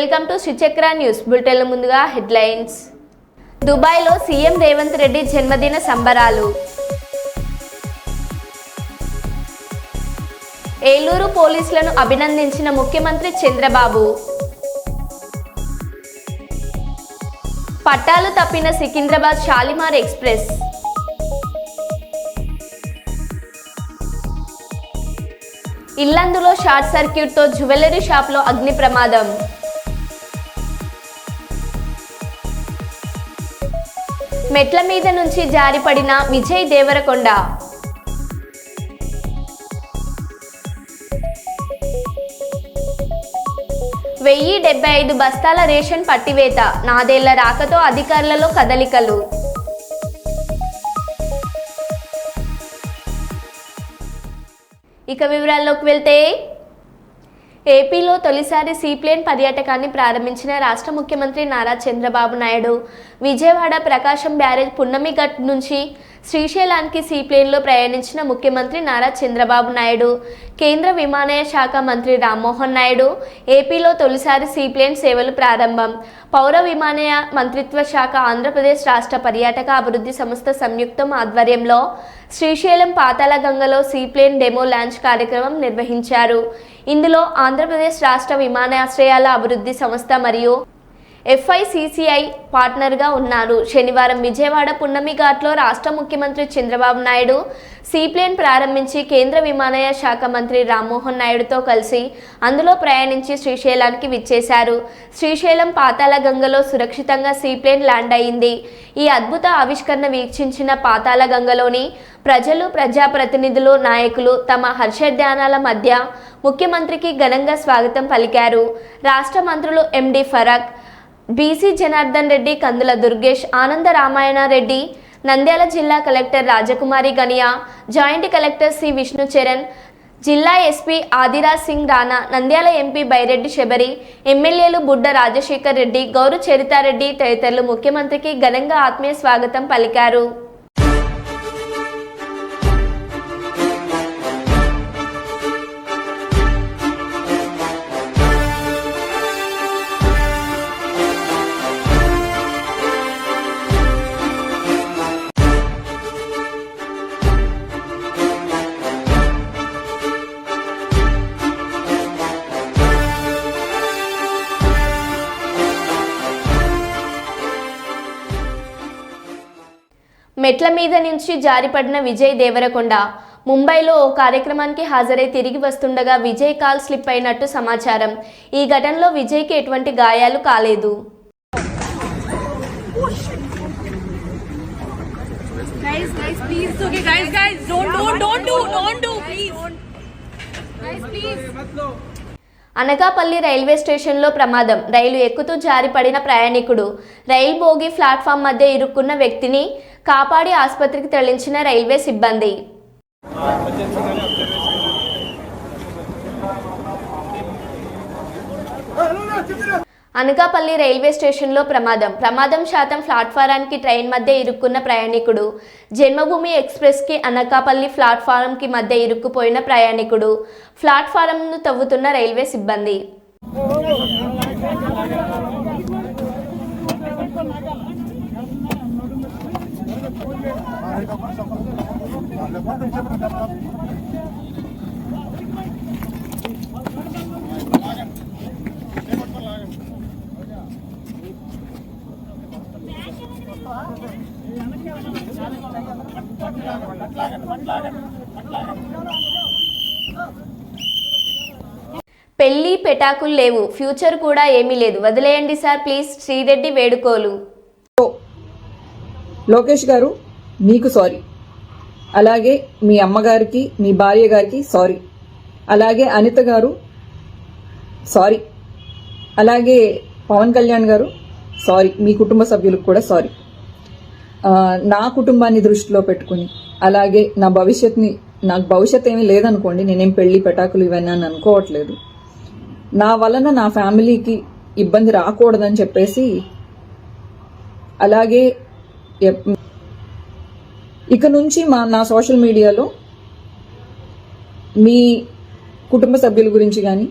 Welcome to Sri Chakra news bulletin. ముందుగా headlines. దుబాయ్లో CM Revanth Reddy జన్మదిన సంబరాలు. ఏలూరు పోలీసులను అభినందించిన ముఖ్యమంత్రి చంద్రబాబు. పట్టాలు తప్పిన సికింద్రాబాద్ షాలిమార్ ఎక్స్ప్రెస్. ఇల్లందులో షార్ట్ సర్క్యూట్తో జ్యువెలరీ షాప్లో అగ్ని ప్రమాదం. మెట్ల మీద నుంచి జారిపడిన విజయ్ దేవరకొండ. వెయ్యి 75 బస్తాల రేషన్ పట్టివేత. 4 ఏళ్ల రాకతో అధికారులలో కదలికలు. ఇక వివరాల్లోకి వెళ్తే, ఏపీలో తొలిసారి సీప్లేన్ పర్యాటకాన్ని ప్రారంభించిన రాష్ట్ర ముఖ్యమంత్రి నారా చంద్రబాబు నాయుడు విజయవాడ ప్రకాశం బ్యారేజ్ పున్నమిఘట్ నుంచి శ్రీశైలానికి సీప్లేన్లో ప్రయాణించిన ముఖ్యమంత్రి నారా చంద్రబాబు నాయుడు, కేంద్ర విమానయాన శాఖ మంత్రి రామ్మోహన్ నాయుడు ఏపీలో తొలిసారి సీప్లేన్ సేవలు ప్రారంభం. పౌర విమానయాన మంత్రిత్వ శాఖ, ఆంధ్రప్రదేశ్ రాష్ట్ర పర్యాటక అభివృద్ధి సంస్థ సంయుక్తం ఆధ్వర్యంలో శ్రీశైలం పాతాళగంగలో సీప్లేన్ డెమో లాంచ్ కార్యక్రమం నిర్వహించారు. ఇందులో ఆంధ్రప్రదేశ్ రాష్ట్ర విమానాశ్రయాల అభివృద్ధి సంస్థ మరియు FICCI పార్ట్నర్గా ఉన్నారు. శనివారం విజయవాడ పున్నమిఘాట్లో రాష్ట్ర ముఖ్యమంత్రి చంద్రబాబు నాయుడు సీప్లేన్ ప్రారంభించి కేంద్ర విమానయాన శాఖ మంత్రి రామ్మోహన్ నాయుడుతో కలిసి అందులో ప్రయాణించి శ్రీశైలానికి విచ్చేశారు. శ్రీశైలం పాతాళగంగలో సురక్షితంగా సీప్లేన్ ల్యాండ్ అయింది. ఈ అద్భుత ఆవిష్కరణ వీక్షించిన పాతాళగంగలోని ప్రజలు, ప్రజాప్రతినిధులు, నాయకులు తమ హర్షధ్యానాల మధ్య ముఖ్యమంత్రికి ఘనంగా స్వాగతం పలికారు. రాష్ట్ర మంత్రులు MD ఫరక్, BC జనార్దన్ రెడ్డి, కందుల దుర్గేష్, ఆనంద రామాయణ రెడ్డి, నంద్యాల జిల్లా collector Rajakumari Ganiya, joint collector C Vishnu Charan, జిల్లా SP ఆదిరాజ్ సింగ్ రాణా, నంద్యాల MP బైరెడ్డి శబరి, ఎమ్మెల్యేలు బుడ్డ రాజశేఖర్ రెడ్డి, గౌరు చరితారెడ్డి తదితరులు ముఖ్యమంత్రికి ఘనంగా ఆత్మీయ స్వాగతం పలికారు. మెట్ల మీద నుంచి జారిపడిన విజయ్ దేవరకొండ. ముంబైలో ఓ కార్యక్రమానికి హాజరై తిరిగి వస్తుండగా విజయ్ కాల్ స్లిప్ అయినట్టు సమాచారం. ఈ ఘటనలో విజయ్కి ఎటువంటి గాయాలు కాలేదు. అనకాపల్లి రైల్వే స్టేషన్లో ప్రమాదం. రైలు ఎక్కుతూ జారిపడిన ప్రయాణికుడు. రైలు బోగి ప్లాట్ఫామ్ మధ్య ఇరుక్కున్న వ్యక్తిని కాపాడి ఆసుపత్రికి తరలించిన రైల్వే సిబ్బంది. అనకాపల్లి రైల్వే స్టేషన్లో ప్రమాదం శాతం ప్లాట్ఫారానికి ట్రైన్ మధ్య ఇరుక్కున్న ప్రయాణికుడు. జన్మభూమి ఎక్స్ప్రెస్కి అనకాపల్లి ప్లాట్ఫారంకి మధ్య ఇరుక్కుపోయిన ప్రయాణికుడు. ప్లాట్ఫారంను తవ్వుతున్న రైల్వే సిబ్బంది. పెళ్లి పెటాకులు లేవు, ఫ్యూచర్ కూడా ఏమీ లేదు, వదిలేయండి సార్ ప్లీజ్. శ్రీరెడ్డి వేడుకోలు. లోకేష్ గారు మీకు సారీ, అలాగే మీ అమ్మగారికి, మీ భార్య గారికి సారీ, అలాగే అనిత గారు సారీ, అలాగే పవన్ కళ్యాణ్ గారు సారీ, మీ కుటుంబ సభ్యులకు కూడా సారీ. నా కుటుంబాన్ని దృష్టిలో పెట్టుకుని, అలాగే నాకు భవిష్యత్ ఏమీ లేదనుకోండి, నేనేం పెళ్లి పెటాకులు ఇవన్నీ అని అనుకోవట్లేదు. నా వలన నా ఫ్యామిలీకి ఇబ్బంది రాకూడదని చెప్పేసి, అలాగే ఇక నుంచి నా సోషల్ మీడియాలో మీ కుటుంబ సభ్యుల గురించి కానీ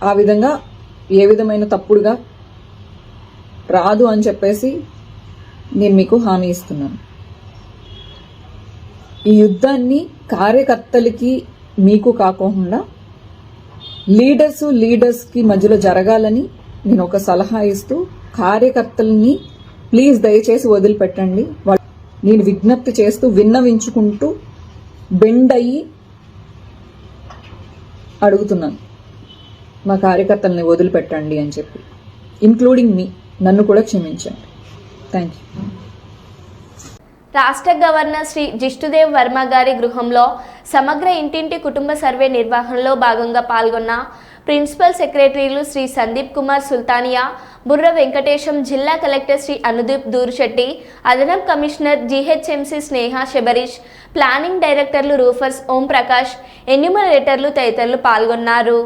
ఆ విధంగా ఏ విధమైన తప్పుడుగా రాదు అని చెప్పేసి నేను మీకు హామీ ఇస్తున్నాను. ఈ యుద్ధాన్ని కార్యకర్తలకి మీకు కాకుండా లీడర్స్కి మధ్యలో జరగాలని నేను ఒక సలహా ఇస్తూ, కార్యకర్తల్ని ప్లీజ్ దయచేసి వదిలిపెట్టండి. నేను విజ్ఞప్తి చేస్తూ, విన్నవించుకుంటూ, బెండ్ అయ్యి అడుగుతున్నాను, మా కార్యకర్తల్ని వదిలిపెట్టండి అని చెప్పి, ఇంక్లూడింగ్ మీ, నన్ను కూడా క్షమించండి. Thank you. రాష్ట్ర గవర్నర్ శ్రీ జిష్ణుదేవ్ వర్మ గారి గృహంలో సమగ్ర ఇంటింటి కుటుంబ సర్వే నిర్వహణలో భాగంగా పాల్గొన్న ప్రిన్సిపల్ సెక్రటరీలు శ్రీ సందీప్ కుమార్ సుల్తానియా, బుర్ర వెంకటేశం, జిల్లా కలెక్టర్ శ్రీ అనుదీప్ దూర్శెట్టి, అదనపు కమిషనర్ జీహెచ్ఎంసీ స్నేహ శబరీష్, ప్లానింగ్ డైరెక్టర్లు రూఫర్స్ ఓం ప్రకాష్, ఎన్యూమరేటర్లు తదితరులు పాల్గొన్నారు.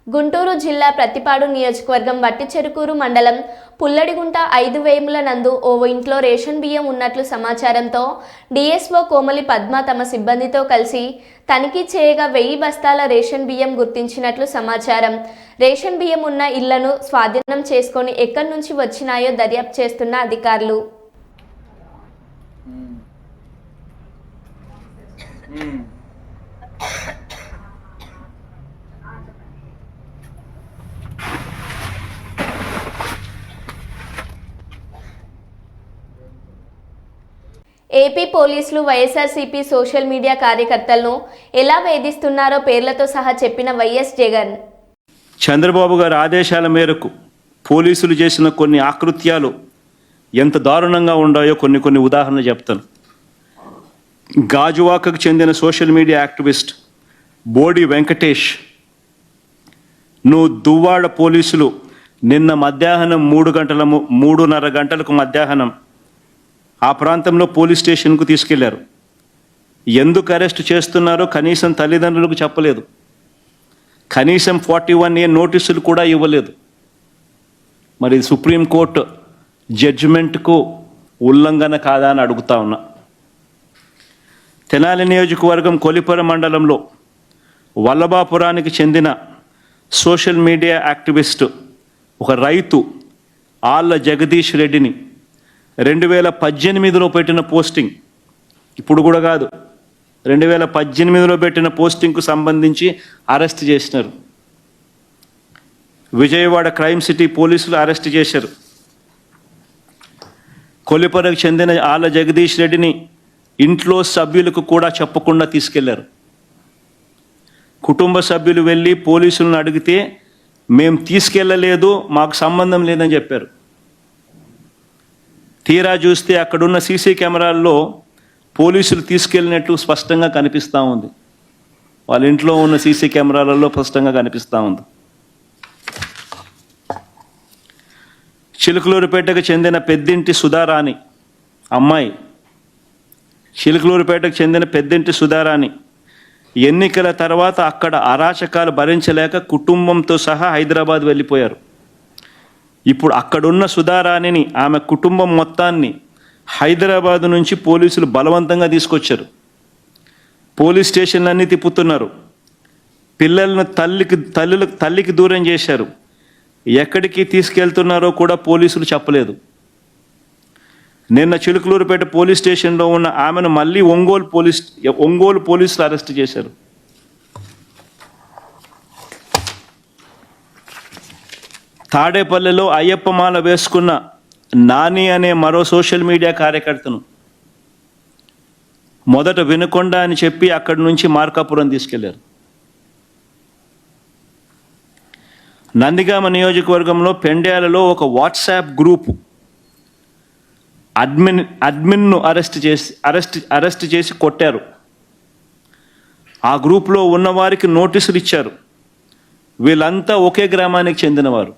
గుంటూరు జిల్లా ప్రతిపాడు నియోజకవర్గం వట్టిచెరుకూరు మండలం పుల్లడిగుంట 5 వేముల నందు ఓ ఇంట్లో రేషన్ బియ్యం ఉన్నట్లు సమాచారంతో డిఎస్ఓ కోమలి పద్మ తమ సిబ్బందితో కలిసి తనిఖీ చేయగా 1000 బస్తాల రేషన్ బియ్యం గుర్తించినట్లు సమాచారం. రేషన్ బియ్యం ఉన్న ఇళ్లను స్వాధీనం చేసుకొని ఎక్కడి నుంచి వచ్చినాయో దర్యాప్తు చేస్తున్న అధికారులు. ఏపీ పోలీసులు వైఎస్ఆర్సీపీ సోషల్ మీడియా కార్యకర్తలను ఎలా వేధిస్తున్నారో పేర్లతో సహా చెప్పిన వైఎస్ జగన్. చంద్రబాబు గారి ఆదేశాల మేరకు పోలీసులు చేసిన కొన్ని ఆకృత్యాలు ఎంత దారుణంగా ఉన్నాయో కొన్ని ఉదాహరణలు చెప్తాను. గాజువాకకు చెందిన సోషల్ మీడియా యాక్టివిస్ట్ బోడి వెంకటేష్ దువ్వాడ పోలీసులు నిన్న మధ్యాహ్నం 3:30 గంటలకు మధ్యాహ్నం ఆ ప్రాంతంలో పోలీస్ స్టేషన్కు తీసుకెళ్లారు. ఎందుకు అరెస్ట్ చేస్తున్నారో కనీసం తల్లిదండ్రులకు చెప్పలేదు. కనీసం 41A నోటీసులు కూడా ఇవ్వలేదు. మరి సుప్రీంకోర్టు జడ్జిమెంట్కు ఉల్లంఘన కాదా అని అడుగుతా ఉన్నా. తెనాలి నియోజకవర్గం కొలిపర మండలంలో వల్లభాపురానికి చెందిన సోషల్ మీడియా యాక్టివిస్టు ఒక రైతు ఆళ్ళ జగదీష్ రెడ్డిని 2018లో పెట్టిన పోస్టింగ్, ఇప్పుడు కూడా కాదు, 2018లో పెట్టిన పోస్టింగ్కు సంబంధించి అరెస్ట్ చేసినారు. విజయవాడ క్రైమ్ సిటీ పోలీసులు అరెస్ట్ చేశారు. కొలిపరకు చెందిన ఆళ్ళ జగదీష్ రెడ్డిని ఇంట్లో సభ్యులకు కూడా చెప్పకుండా తీసుకెళ్లారు. కుటుంబ సభ్యులు వెళ్ళి పోలీసులను అడిగితే మేము తీసుకెళ్ళలేదు, మాకు సంబంధం లేదని చెప్పారు. తీరా చూస్తే అక్కడున్న సీసీ కెమెరాల్లో పోలీసులు తీసుకెళ్ళినట్టు స్పష్టంగా కనిపిస్తూ ఉంది. వాళ్ళ ఇంట్లో ఉన్న సీసీ కెమెరాలలో స్పష్టంగా కనిపిస్తూ ఉంది. చిలుకలూరుపేటకు చెందిన పెద్దింటి సుధారాణి అమ్మాయి, చిలుకలూరుపేటకు చెందిన పెద్దింటి సుధారాణి ఎన్నికల తర్వాత అక్కడ అరాచకాలు భరించలేక కుటుంబంతో సహా హైదరాబాద్ వెళ్ళిపోయారు. ఇప్పుడు అక్కడున్న సుధారాణిని, ఆమె కుటుంబం మొత్తాన్ని హైదరాబాదు నుంచి పోలీసులు బలవంతంగా తీసుకొచ్చారు. పోలీస్ స్టేషన్లన్నీ తిప్పుతున్నారు. పిల్లలను తల్లికి దూరం చేశారు. ఎక్కడికి తీసుకెళ్తున్నారో కూడా పోలీసులు చెప్పలేదు. నిన్న చిలుకలూరుపేట పోలీస్ స్టేషన్లో ఉన్న ఆమెను మళ్ళీ ఒంగోలు పోలీసులు అరెస్ట్ చేశారు. తాడేపల్లిలో అయ్యప్ప మాల వేసుకున్న నాని అనే మరో సోషల్ మీడియా కార్యకర్తను మొదట వినుకొండ అని చెప్పి అక్కడి నుంచి మార్కాపురం తీసుకెళ్లారు. నందిగామ నియోజకవర్గంలో పెండ్యాలలో ఒక వాట్సాప్ గ్రూపు అడ్మిన్ను అరెస్ట్ చేసి కొట్టారు. ఆ గ్రూప్లో ఉన్నవారికి నోటీసులు ఇచ్చారు. వీళ్ళంతా ఒకే గ్రామానికి చెందినవారు.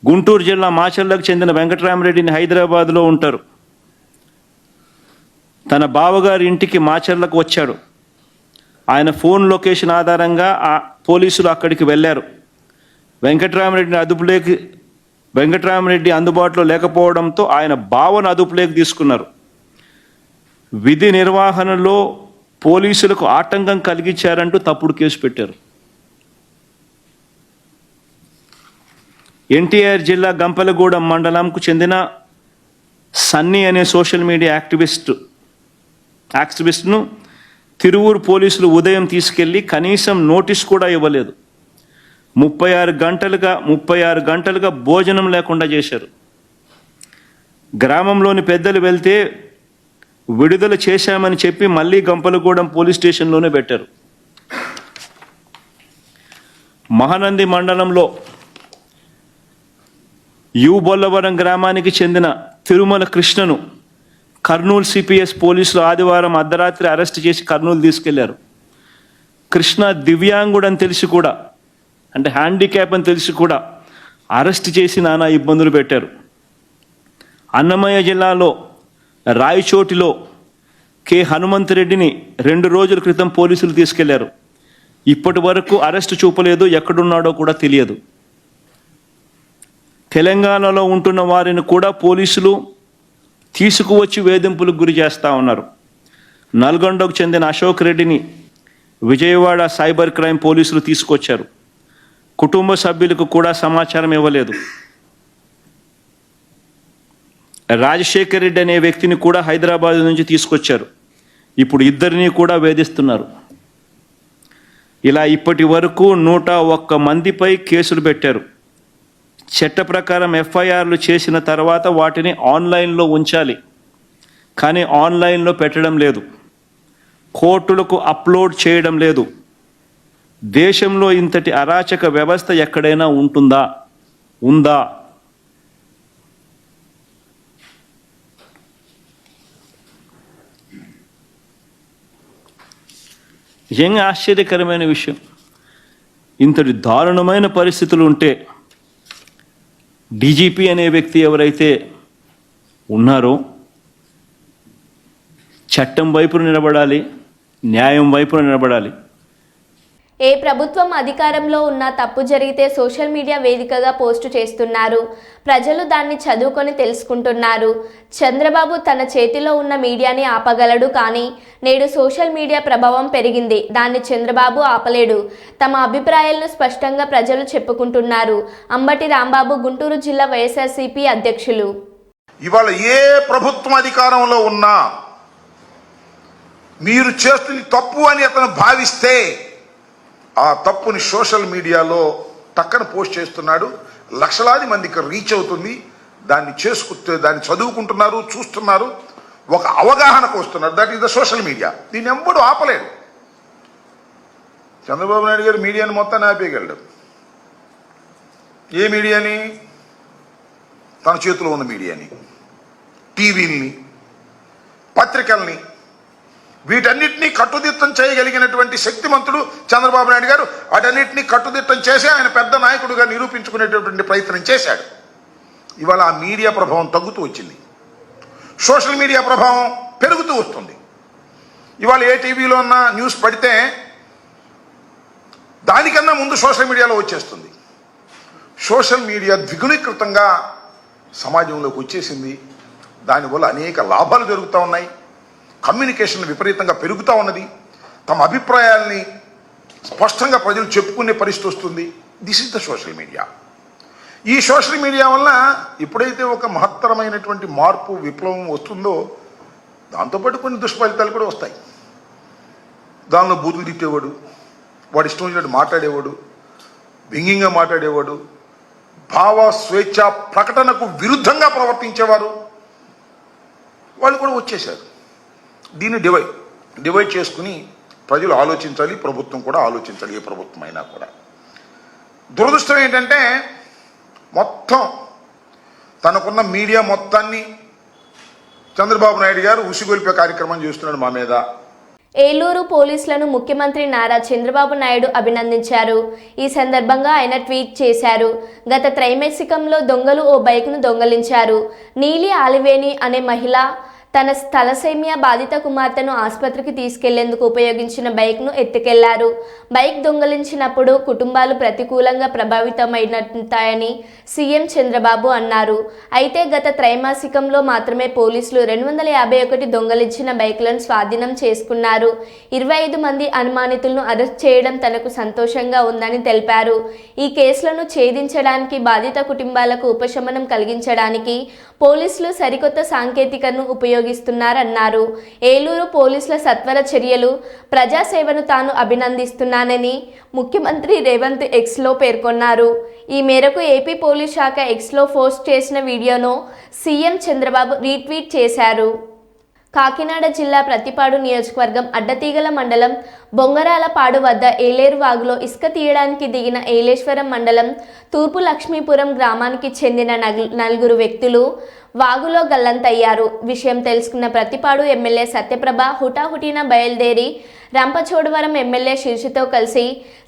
గుంటూరు జిల్లా మాచర్లకు చెందిన వెంకటరామరెడ్డిని హైదరాబాద్లో ఉంటారు. తన బావగారి ఇంటికి మాచర్లకు వచ్చాడు. ఆయన ఫోన్ లొకేషన్ ఆధారంగా ఆ పోలీసులు అక్కడికి వెళ్ళారు. వెంకటరామరెడ్డి అందుబాటులో లేకపోవడంతో ఆయన బావను అదుపులోకి తీసుకున్నారు. విధి నిర్వహణలో పోలీసులకు ఆటంకం కలిగించారంటూ తప్పుడు కేసు పెట్టారు. ఎన్టీఆర్ జిల్లా గంపలగూడెం మండలంకు చెందిన సన్నీ అనే సోషల్ మీడియా యాక్టివిస్ట్ను తిరువూరు పోలీసులు ఉదయం తీసుకెళ్లి కనీసం నోటీస్ కూడా ఇవ్వలేదు. 36 గంటలుగా భోజనం లేకుండా చేశారు. గ్రామంలోని పెద్దలు వెళ్తే విడుదల చేశామని చెప్పి మళ్ళీ గంపలగూడెం పోలీస్ స్టేషన్లోనే పెట్టారు. మహానంది మండలంలో బొల్లవరం గ్రామానికి చెందిన తిరుమల కృష్ణను కర్నూలు సిపిఎస్ పోలీసులు ఆదివారం అర్ధరాత్రి అరెస్ట్ చేసి కర్నూలు తీసుకెళ్లారు. కృష్ణ దివ్యాంగుడని తెలిసి కూడా, అంటే హ్యాండిక్యాప్ అని తెలిసి కూడా అరెస్ట్ చేసి నానా ఇబ్బందులు పెట్టారు. అన్నమయ్య జిల్లాలో రాయచోటిలో కె హనుమంతరెడ్డిని 2 రోజుల క్రితం పోలీసులు తీసుకెళ్లారు. ఇప్పటి వరకు అరెస్టు చూపలేదు, ఎక్కడున్నాడో కూడా తెలియదు. తెలంగాణలో ఉంటున్న వారిని కూడా పోలీసులు తీసుకువచ్చి వేధింపులకు గురి చేస్తూ ఉన్నారు. నల్గొండకు చెందిన అశోక్ రెడ్డిని విజయవాడ సైబర్ క్రైమ్ పోలీసులు తీసుకొచ్చారు. కుటుంబ సభ్యులకు కూడా సమాచారం ఇవ్వలేదు. రాజశేఖర్ రెడ్డి అనే వ్యక్తిని కూడా హైదరాబాద్ నుంచి తీసుకొచ్చారు. ఇప్పుడు ఇద్దరిని కూడా వేధిస్తున్నారు. ఇలా ఇప్పటి వరకు 101 మందిపై కేసులు పెట్టారు. చట్ట ప్రకారం ఎఫ్ఐఆర్లు చేసిన తర్వాత వాటిని ఆన్లైన్లో ఉంచాలి, కానీ ఆన్లైన్లో పెట్టడం లేదు. కోర్టులకు అప్లోడ్ చేయడం లేదు. దేశంలో ఇంతటి అరాచక వ్యవస్థ ఎక్కడైనా ఉందా? నిజంగా ఆశ్చర్యకరమైన విషయం. ఇంతటి దారుణమైన పరిస్థితులు ఉంటే డీజీపీ అనే వ్యక్తి ఎవరైతే ఉన్నారో చట్టం వైపున నిలబడాలి, న్యాయం వైపున నిలబడాలి. ఏ ప్రభుత్వం అధికారంలో ఉన్నా తప్పు జరిగితే సోషల్ మీడియా వేదికగా పోస్టు చేస్తున్నారు. ప్రజలు దాన్ని చదువుకొని తెలుసుకుంటున్నారు. చంద్రబాబు తన చేతిలో ఉన్న మీడియాని ఆపగలడు, కానీ నేడు సోషల్ మీడియా ప్రభావం పెరిగింది. దాన్ని చంద్రబాబు ఆపలేడు. తమ అభిప్రాయాలను స్పష్టంగా ప్రజలు చెప్పుకుంటున్నారు. అంబటి రాంబాబు, గుంటూరు జిల్లా వైఎస్ఆర్సీపీ అధ్యక్షులు. ఇవాళ ఏ ప్రభుత్వం అధికారంలో ఉన్నా మీరు చేస్తుంది తప్పు అని అతను భావిస్తే ఆ తప్పుని సోషల్ మీడియాలో టక్కన పోస్ట్ చేస్తున్నాడు. లక్షలాది మందికి రీచ్ అవుతుంది. దాన్ని చదువుకుంటున్నారు, చూస్తున్నారు, ఒక అవగాహనకు వస్తున్నారు. That is the social media. దీన్ని ఎవ్వడు ఆపలేడు. చంద్రబాబు నాయుడు గారు మీడియాని మొత్తాన్ని ఆపేయగలడు. ఏ మీడియాని? తన చేతిలో ఉన్న మీడియాని, టీవీల్ని, పత్రికల్ని, వీటన్నిటినీ కట్టుదిట్టం చేయగలిగినటువంటి శక్తిమంతుడు చంద్రబాబు నాయుడు గారు. వాటన్నిటినీ కట్టుదిట్టం చేసి ఆయన పెద్ద నాయకుడుగా నిరూపించుకునేటటువంటి ప్రయత్నం చేశాడు. ఇవాళ ఆ మీడియా ప్రభావం తగ్గుతూ వచ్చింది, సోషల్ మీడియా ప్రభావం పెరుగుతూ వస్తుంది. ఇవాళ ఏ టీవీలో ఉన్న న్యూస్ పడితే దానికన్నా ముందు సోషల్ మీడియాలో వచ్చేస్తుంది. సోషల్ మీడియా ద్విగుణీకృతంగా సమాజంలోకి వచ్చేసింది. దానివల్ల అనేక లాభాలు జరుగుతూ ఉన్నాయి. కమ్యూనికేషన్ విపరీతంగా పెరుగుతూ ఉన్నది. తమ అభిప్రాయాల్ని స్పష్టంగా ప్రజలు చెప్పుకునే పరిస్థితి వస్తుంది. This is the social media. ఈ సోషల్ మీడియా వల్ల ఎప్పుడైతే ఒక మహత్తరమైనటువంటి మార్పు విప్లవం వస్తుందో దాంతోపాటు కొన్ని దుష్ఫలితాలు కూడా వస్తాయి. దానిలో బూతులు తిట్టేవాడు, వాడు ఇష్టం వచ్చినట్టు మాట్లాడేవాడు, వ్యంగ్యంగా మాట్లాడేవాడు, భావ స్వేచ్ఛ ప్రకటనకు విరుద్ధంగా ప్రవర్తించేవారు వాళ్ళు కూడా వచ్చేశారు. దీన్ని డివైడ్ చేసుకుని ప్రజలు ఆలోచించాలి, ప్రభుత్వం కూడా ఆలోచించాలి, ఏ ప్రభుత్వం అయినా కూడా. దురదృష్టం ఏంటంటే మొత్తం తనకున్న మీడియా మొత్తాన్ని చంద్రబాబు నాయుడు గారు ఉసిగొల్పే కార్యక్రమం చేస్తున్నాడు మా మీద. ఏలూరు పోలీసులను ముఖ్యమంత్రి నారా చంద్రబాబు నాయుడు అభినందించారు. ఈ సందర్భంగా ఆయన ట్వీట్ చేశారు. గత త్రైమాసికంలో దొంగలు ఓ బైక్ను దొంగలించారు. నీలి ఆలివేణి అనే మహిళ తన తలసేమియా బాధిత కుమార్తెను ఆసుపత్రికి తీసుకెళ్లేందుకు ఉపయోగించిన బైక్ను ఎత్తుకెళ్లారు. బైక్ దొంగలించినప్పుడు కుటుంబాలు ప్రతికూలంగా ప్రభావితమైనతాయని సీఎం చంద్రబాబు అన్నారు. అయితే గత త్రైమాసికంలో మాత్రమే పోలీసులు 251 దొంగలించిన బైక్లను స్వాధీనం చేసుకున్నారు. 25 మంది అనుమానితులను అరెస్ట్ చేయడం తనకు సంతోషంగా ఉందని తెలిపారు. ఈ కేసులను ఛేదించడానికి, బాధిత కుటుంబాలకు ఉపశమనం కలిగించడానికి పోలీసులు సరికొత్త సాంకేతికతను ఉపయోగిస్తున్నారన్నారు. ఏలూరు పోలీసుల సత్వర చర్యలు, ప్రజాసేవను తాను అభినందిస్తున్నానని ముఖ్యమంత్రి రేవంత్ ఎక్స్లో పేర్కొన్నారు. ఈ మేరకు ఏపీ పోలీస్ శాఖ ఎక్స్లో పోస్ట్ చేసిన వీడియోను సీఎం చంద్రబాబు రీట్వీట్ చేశారు. కాకినాడ జిల్లా ప్రతిపాడు నియోజకవర్గం అడ్డతీగల మండలం బొంగరాలపాడు వద్ద ఏలేరు వాగులో ఇసుక తీయడానికి దిగిన ఏలేశ్వరం మండలం తూర్పు లక్ష్మీపురం గ్రామానికి చెందిన 4 వ్యక్తులు వాగులో గల్లంతయ్యారు. విషయం తెలుసుకున్న ప్రతిపాడు ఎమ్మెల్యే సత్యప్రభ హుటాహుటిన బయలుదేరి రంపచోడవరం ఎమ్మెల్యే శిర్షితో కలిసి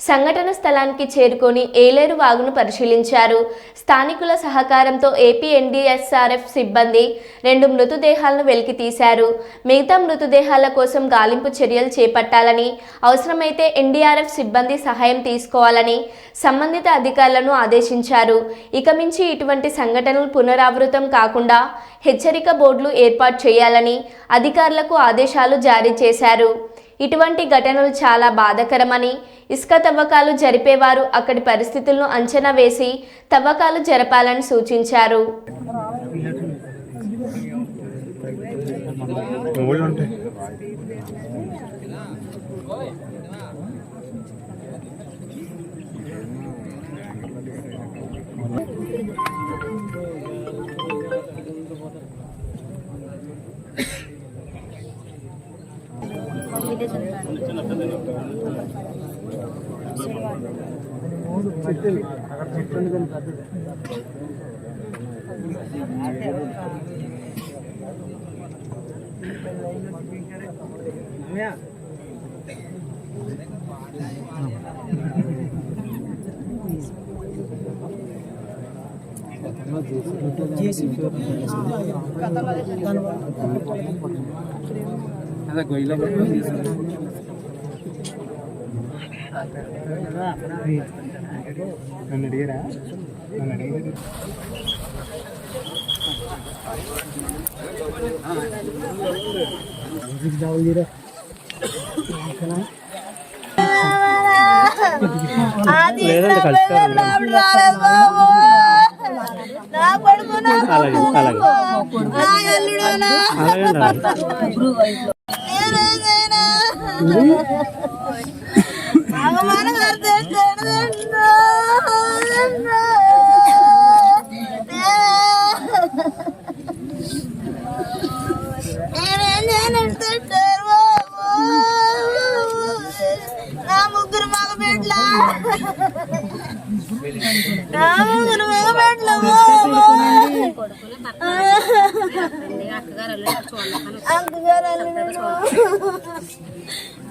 సంఘటన స్థలానికి చేరుకొని ఏలేరు వాగును పరిశీలించారు. స్థానికుల సహకారంతో ఏపీ ఎన్డీఎస్ఆర్ఎఫ్ సిబ్బంది 2 మృతదేహాలను వెలికి తీశారు. మిగతా మృతదేహాల కోసం గాలింపు చర్యలు చేపట్టాలని, అవసరమైతే ఎన్డీఆర్ఎఫ్ సిబ్బంది సహాయం తీసుకోవాలని సంబంధిత అధికారులను ఆదేశించారు. ఇక మించి ఇటువంటి సంఘటనలు పునరావృతం కాకుండా హెచ్చరిక బోర్డులు ఏర్పాటు చేయాలని అధికారులకు ఆదేశాలు జారీ చేశారు. ఇటువంటి ఘటనలు చాలా బాధాకరమని, ఇసుక తవ్వకాలు జరిపేవారు అక్కడి పరిస్థితులను అంచనా వేసి తవ్వకాలు జరపాలని సూచించారు.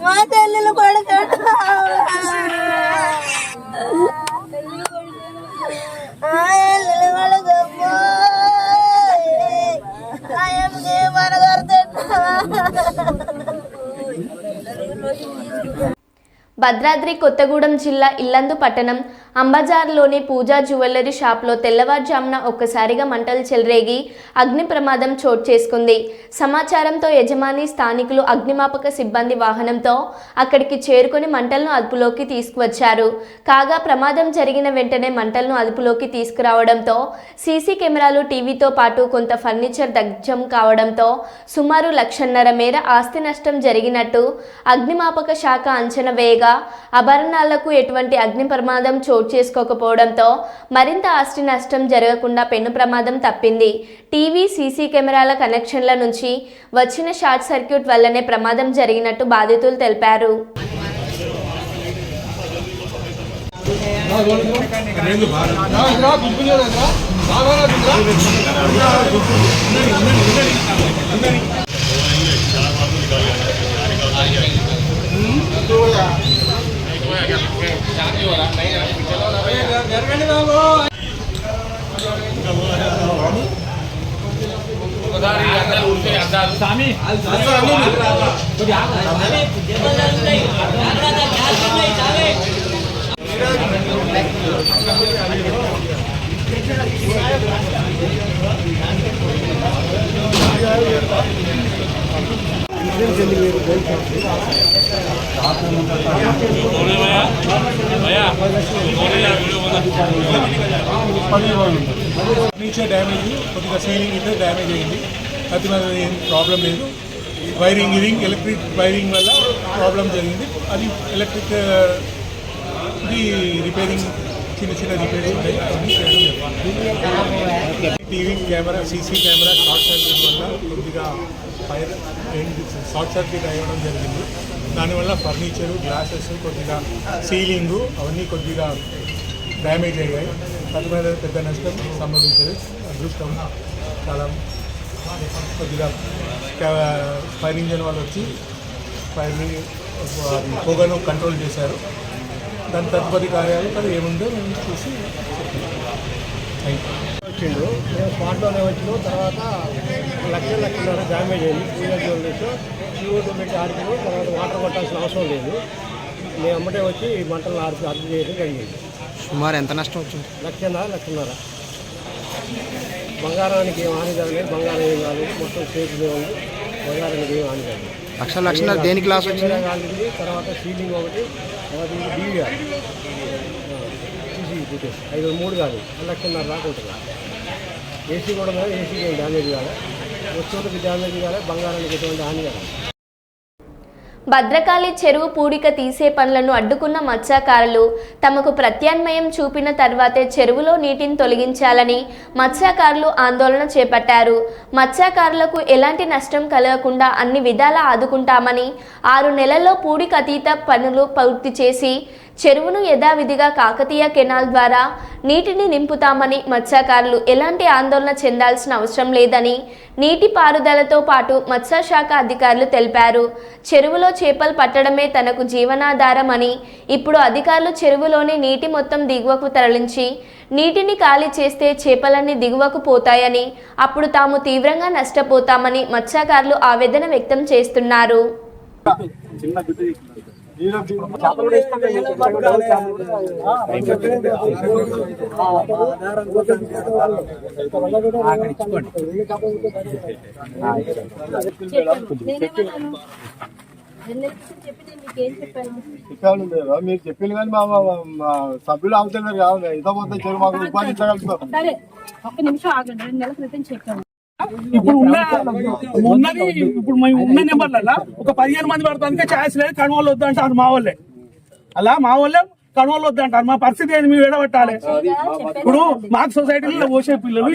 మా తల్లిలు కొడుకు భద్రాద్రి కొత్తగూడెం జిల్లా ఇల్లందు పట్టణం అంబజార్లోని పూజా జ్యువెలరీ షాప్లో తెల్లవారుజామున ఒక్కసారిగా మంటలు చెలరేగి అగ్ని ప్రమాదం చోటు చేసుకుంది. సమాచారంతో యజమాని స్థానికులు అగ్నిమాపక సిబ్బంది వాహనంతో అక్కడికి చేరుకొని మంటలను అదుపులోకి తీసుకువచ్చారు. కాగా ప్రమాదం జరిగిన వెంటనే మంటలను అదుపులోకి తీసుకురావడంతో సీసీ కెమెరాలు, టీవీతో పాటు కొంత ఫర్నిచర్ దగ్ధం కావడంతో సుమారు 1.5 లక్షల మేర ఆస్తి నష్టం జరిగినట్టు అగ్నిమాపక శాఖ అంచనా వేయగా ఆభరణాలకు ఎటువంటి అగ్ని ప్రమాదం చోటు చేసుకోకపోవడంతో మరింత ఆస్తి నష్టం జరగకుండా పెను ప్రమాదం తప్పింది. టీవీ, సీసీ కెమెరాల కనెక్షన్ల నుంచి వచ్చిన షార్ట్ సర్క్యూట్ వల్లనే ప్రమాదం జరిగినట్టు బాధితులు తెలిపారు. ఫర్నిచర్ డ్యామేజ్, కొద్దిగా సీలింగ్ అయితే డ్యామేజ్ అయింది. అది మరి ఏం ప్రాబ్లం లేదు. ఎలక్ట్రిక్ వైరింగ్ వల్ల ప్రాబ్లం జరిగింది. అది ఎలక్ట్రిక్ రిపేరింగ్, చిన్న repairing TV camera, CC camera short circuit వల్ల కొద్దిగా ఫైర్ షార్ట్ సర్క్యూట్ అయ్యడం జరిగింది. దానివల్ల ఫర్నిచరు, గ్లాసెస్, కొద్దిగా సీలింగు అవన్నీ కొద్దిగా డ్యామేజ్ అయ్యాయి. తద్వారా పెద్ద నష్టం సంభవించదు. అదృష్టం చాలా కొద్దిగా ఫైర్ ఇంజన్ వాళ్ళు వచ్చి ఫైర్ని పొగను కంట్రోల్ చేశారు. దాని తదుపరి కార్యాలు అది ఏముందో మేము చూసి వచ్చిండు. మేము స్పాట్లోనే వచ్చినాం. తర్వాత 1 లక్షల డ్యామేజ్ అయింది. పూజా జ్యువెలరీస్ CO2 పెట్టి ఆడిపోయి తర్వాత వాటర్ కొట్టాల్సిన అవసరం లేదు. మేము అమ్మటే వచ్చి మంటలను అదుపు చేయడం జరిగింది. సుమారు ఎంత నష్టం వచ్చింది? 1.5 లక్షన్నర. బంగారానికి ఏం హాని జరగలేదు. బంగారం ఏం కాలేదు. మొత్తం సేఫ్గా ఉంది. బంగారానికి ఏం హాని జరగలేదు. 1 లక్షన్నర దేనికి లాస్ వచ్చింది? కాలింది. తర్వాత సీలింగ్ ఒకటి, తర్వాత DVR CC ఫుటేజ్ 3 కాదు 1 లక్షన్నర దాకా ఉంటుంది. ఏసీ కూడా కాదు. ఏసీకి ఏం డ్యామేజ్ కాదు. వస్తువులకి డ్యామేజ్ కాదు. బంగారానికి ఎటువంటి హాని కాదు. భద్రకాళి చెరువు పూడిక తీసే పనులను అడ్డుకున్న మత్స్యకారులు తమకు ప్రత్యామ్నాయం చూపిన తర్వాతే చెరువులో నీటిని తొలగించాలని మత్స్యకారులు ఆందోళన చేపట్టారు. మత్స్యకారులకు ఎలాంటి నష్టం కలగకుండా అన్ని విధాలా ఆదుకుంటామని 6 నెలల్లో పూడిక అతీత పనులు పూర్తి చేసి చెరువును యథావిధిగా కాకతీయ కెనాల్ ద్వారా నీటిని నింపుతామని మత్స్యకారులు ఎలాంటి ఆందోళన చెందాల్సిన అవసరం లేదని నీటిపారుదలతో పాటు మత్స్యశాఖ అధికారులు తెలిపారు. చెరువులో చేపలు పట్టడమే తనకు జీవనాధారం అని ఇప్పుడు అధికారులు చెరువులోని నీటి మొత్తం దిగువకు తరలించి నీటిని ఖాళీ చేస్తే చేపలన్నీ దిగువకు పోతాయని, అప్పుడు తాము తీవ్రంగా నష్టపోతామని మత్స్యకారులు ఆవేదన వ్యక్తం చేస్తున్నారు. మీరు చెప్పింది కానీ మా సభ్యులు అవుతున్నారు కావాలి. ఇదో మొత్తం చెరువు మాకు ఉపాధించగలుగుతాం. ఒక్క నిమిషం ఆగండి. 2 నెలల క్రితం చెప్పాము. ఇప్పుడు ఉన్నది ఇప్పుడు మేము ఉన్న నెంబర్లలో ఒక 15 మంది పడుతుంది. ఛాయిస్ లేదు. కణవాళ్ళు వద్దంటారు మా వాళ్ళే. అలా మా వాళ్ళే కణవాళ్ళు వద్దంటారు. మా పరిస్థితి ఏంటి? మేము ఎడబట్టాలి. ఇప్పుడు మాకు సొసైటీలో పోసే పిల్లలు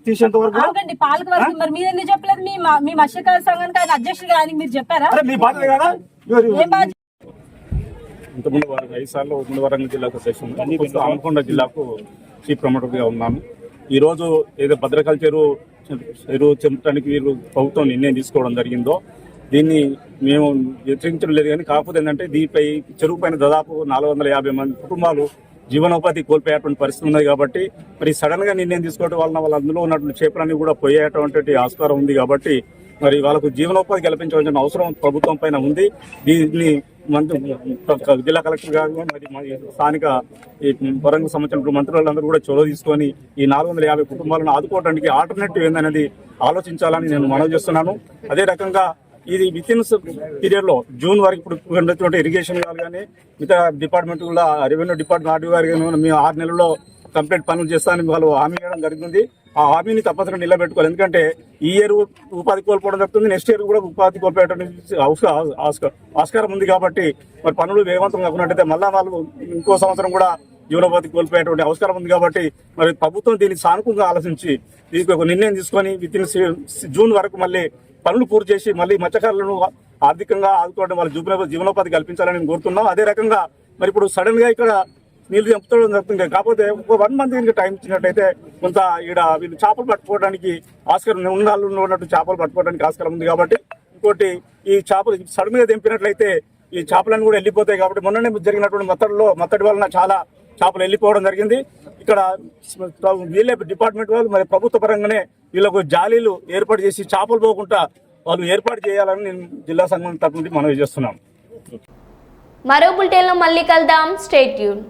తీసేంత వరకు పాలక వర్గం మరి మీరు ఎందుకు చెప్పలేదు? మీ మత్స్యకార సంఘానికి ఆయన అధ్యక్షుడు కానీ మీరు చెప్పారా? మీ బాధ్యత కదా. ఇంతకుముందు 5 సార్లు ఉమ్మడి వరంగల్ జిల్లాకు సెషన్, హన్మకొండ జిల్లాకు చీఫ్ ప్రమోటర్గా ఉన్నాను. ఈరోజు ఏదో భద్రకాళి చెరువు చెంపడానికి వీరు ప్రభుత్వం నిర్ణయం తీసుకోవడం జరిగిందో దీన్ని మేము వ్యతిరేకించడం లేదు. కానీ కాకపోతే ఏంటంటే దీనిపై చెరువు పైన దాదాపు 450 మంది కుటుంబాలు జీవనోపాధి కోల్పోయేటువంటి పరిస్థితి ఉంది. కాబట్టి మరి సడన్ గా నిర్ణయం తీసుకోవడం వలన అందులో ఉన్నటువంటి చేపలన్నీ కూడా పోయేటువంటి ఆస్కారం ఉంది. కాబట్టి మరి వాళ్ళకు జీవనోపాధి కల్పించవలసిన అవసరం ప్రభుత్వం పైన ఉంది. దీన్ని జిల్లా కలెక్టర్ గారు మరి స్థానిక ఈ వరంగల్ సంబంధించిన మంత్రులందరూ కూడా చొరవ తీసుకొని ఈ 450 కుటుంబాలను ఆదుకోవడానికి ఆల్టర్నేటివ్ ఏందనేది ఆలోచించాలని నేను మనవి చేస్తున్నాను. అదే రకంగా ఇది విత్ ఇన్ పీరియడ్ లో జూన్ వరకు ఇప్పుడు ఉన్నటువంటి ఇరిగేషన్ గారు కానీ మిగతా డిపార్ట్మెంట్ కూడా రెవెన్యూ డిపార్ట్మెంట్ ఆర్డీ గారు కానీ మేము 6 నెలల్లో కంప్లీట్ పనులు చేస్తానని వాళ్ళు హామీ ఇవ్వడం జరిగింది. ఆ హామీని తప్పనిసరిగా నిలబెట్టుకోవాలి. ఎందుకంటే ఈ ఇయర్ ఉపాధి కోల్పోవడం జరుగుతుంది, నెక్స్ట్ ఇయర్ కూడా ఉపాధి కోల్పోయడానికి ఆస్కారం ఉంది. కాబట్టి మరి పనులు వేగవంతం కాకున్నట్టయితే మళ్ళా వాళ్ళు ఇంకో సంవత్సరం కూడా జీవనోపాధి కోల్పోయేటువంటి అవసరం ఉంది. కాబట్టి మరి ప్రభుత్వం దీన్ని సానుకూలంగా ఆలోచించి దీనికి ఒక నిర్ణయం తీసుకొని విత్ ఇన్ జూన్ వరకు మళ్ళీ పనులు పూర్తి చేసి మళ్ళీ మత్స్యకారులను ఆర్థికంగా ఆదుకోవడం వాళ్ళ జీవనోపాధి కల్పించాలని మేము కోరుతున్నాం. అదే రకంగా మరి ఇప్పుడు సడన్ గా ఇక్కడ నీళ్లు చంపుకోవడం జరుగుతుంది. కాకపోతే ఒక 1 month ఇంకా టైం ఇచ్చినట్టయితే కొంత ఇక్కడ వీళ్ళు చేపలు పట్టుకోవడానికి ఆస్కారం ఉన్నట్టు చేపలు పట్టుకోవడానికి ఆస్కారం ఉంది. కాబట్టి ఇంకోటి ఈ చేపలు సడన్ గా దింపినట్లయితే ఈ చేపలను కూడా వెళ్ళిపోతాయి. కాబట్టి మొన్ననే జరిగినటువంటి మత్తడి వలన చాలా చేపలు వెళ్ళిపోవడం జరిగింది. ఇక్కడ వీళ్ళే డిపార్ట్మెంట్ వాళ్ళు మరి ప్రభుత్వ పరంగానే వీళ్ళకు జాలీలు ఏర్పాటు చేసి చేపలు పోకుండా వాళ్ళు ఏర్పాటు చేయాలని నేను జిల్లా సంఘం తరఫు నుండి మనవి చేస్తున్నాం. మరో బులెటిన్లో మళ్ళీ కలుద్దాం. Stay tune.